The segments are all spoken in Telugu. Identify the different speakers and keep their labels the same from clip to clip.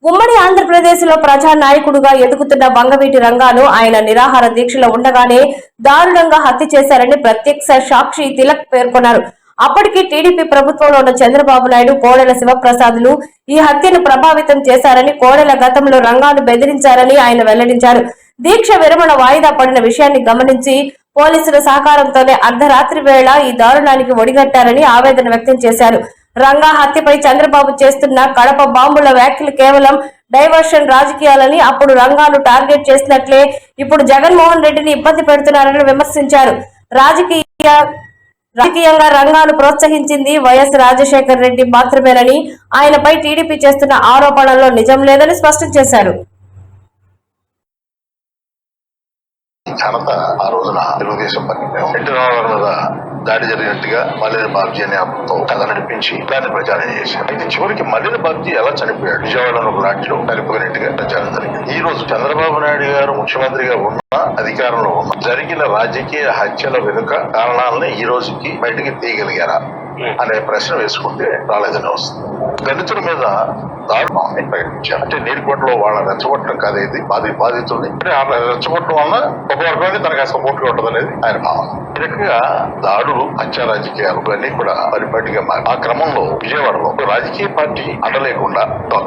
Speaker 1: ఉమ్మడి ఆంధ్రప్రదేశ్ లో ప్రజా నాయకుడుగా ఎదుగుతున్న వంగవీటి రంగాను ఆయన నిరాహార దీక్షలో ఉండగానే దారుణంగా హత్య చేశారని ప్రత్యక్ష సాక్షి తిలక్ పేర్కొన్నారు. అప్పటికి టీడీపీ ప్రభుత్వంలో ఉన్న చంద్రబాబు నాయుడు, కోడెల శివప్రసాద్లు ఈ హత్యను ప్రభావితం చేశారని, కోడెల గతంలో రంగాను బెదిరించారని ఆయన వెల్లడించారు. దీక్ష విరమణ వాయిదా పడిన విషయాన్ని గమనించి పోలీసుల సహకారంతోనే అర్ధరాత్రి వేళ ఈ దారుణానికి ఒడిగట్టారని ఆవేదన వ్యక్తం చేశారు. రంగా హత్యపై చంద్రబాబు చేస్తున్న కడప బాంబుల వ్యాఖ్యలు కేవలం డైవర్షన్ రాజకీయాలని, అప్పుడు రంగాను టార్గెట్ చేసినట్లే ఇప్పుడు జగన్మోహన్ రెడ్డిని ఇబ్బంది పెడుతున్నారని విమర్శించారు. రాజకీయంగా రంగాను ప్రోత్సహించింది వైఎస్ రాజశేఖర్ రెడ్డి మాత్రమేనని, ఆయనపై టీడీపీ చేస్తున్న ఆరోపణల్లో నిజం లేదని స్పష్టం చేశారు.
Speaker 2: ఘనత ఆ రోజున తెలుగుదేశం పార్టీ ఎన్టీ రామారావు మీద దాడి జరిగినట్టుగా మల్లిన బాబ్జీ అనే అతనితో కథ నడిపించి దాన్ని ప్రచారం చేశారు. అయితే చివరికి మల్లిన బాబ్జీ ఎలా చనిపోయాడు, విజయవాడలో ఒక లాంటిలో చనిపోయినట్టుగా ప్రచారం జరిగింది. ఈ రోజు చంద్రబాబు నాయుడు గారు ముఖ్యమంత్రిగా ఉన్న అధికారంలో ఉన్న జరిగిన రాజకీయ హత్యల వెనుక కారణాలని ఈ రోజుకి బయటికి తీయగలిగారా అనే ప్రశ్న వేసుకుంటే రాలేదని వస్తుంది. దళితుల మీద దారుణాన్ని ప్రకటించారు. అంటే నీరుకోటలో వాళ్ళ రెచ్చగొట్టడం కాదేది బాధితుల్ని, అంటే ఆ రెచ్చగొట్టడం వల్ల ఒక వర్గానికి తనకు సపోర్ట్ గా ఉంటది అనేది ఆయన భావన. ఈ రకంగా దాడులు, హత్య రాజకీయాలు ఇవన్నీ కూడా పరిపాటిగా మారి ఆ క్రమంలో విజయవాడలో రాజకీయ పార్టీ అండలేకుండా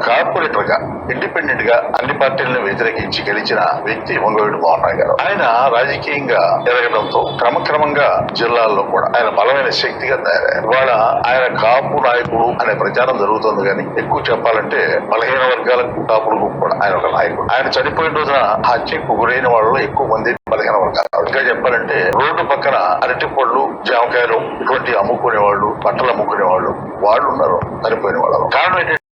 Speaker 2: కార్పొరేటర్ గా ఇండిపెండెంట్ గా అన్ని పార్టీలను వ్యతిరేకించి గెలిచిన వ్యక్తి వంగవీటి మోహన్ రావు గారు. ఆయన రాజకీయంగా ఎదగడంతో క్రమక్రమంగా జిల్లాల్లో కూడా ఆయన బలమైన శక్తిగా తయారయ్యారు. ఇవాళ ఆయన కాపు నాయకుడు అనే ప్రచారం జరుగుతుంది కానీ ఎక్కువ చెప్పాలంటే బలహీన వర్గాలకు కాపులకు కూడా ఆయన ఒక నాయకుడు. ఆయన చనిపోయిన రోజున హత్యకు గురైన వాళ్ళు ఎక్కువ మంది బలహీన వర్గాలు. ఇంకా చెప్పాలంటే రోడ్డు పక్కన అరటి పళ్ళు, జామకాయలు ఇటువంటి అమ్ముకునే వాళ్ళు, బట్టలు అమ్ముకునే వాళ్ళు ఉన్నారు చనిపోయిన వాళ్ళు. కారణం ఏంటంటే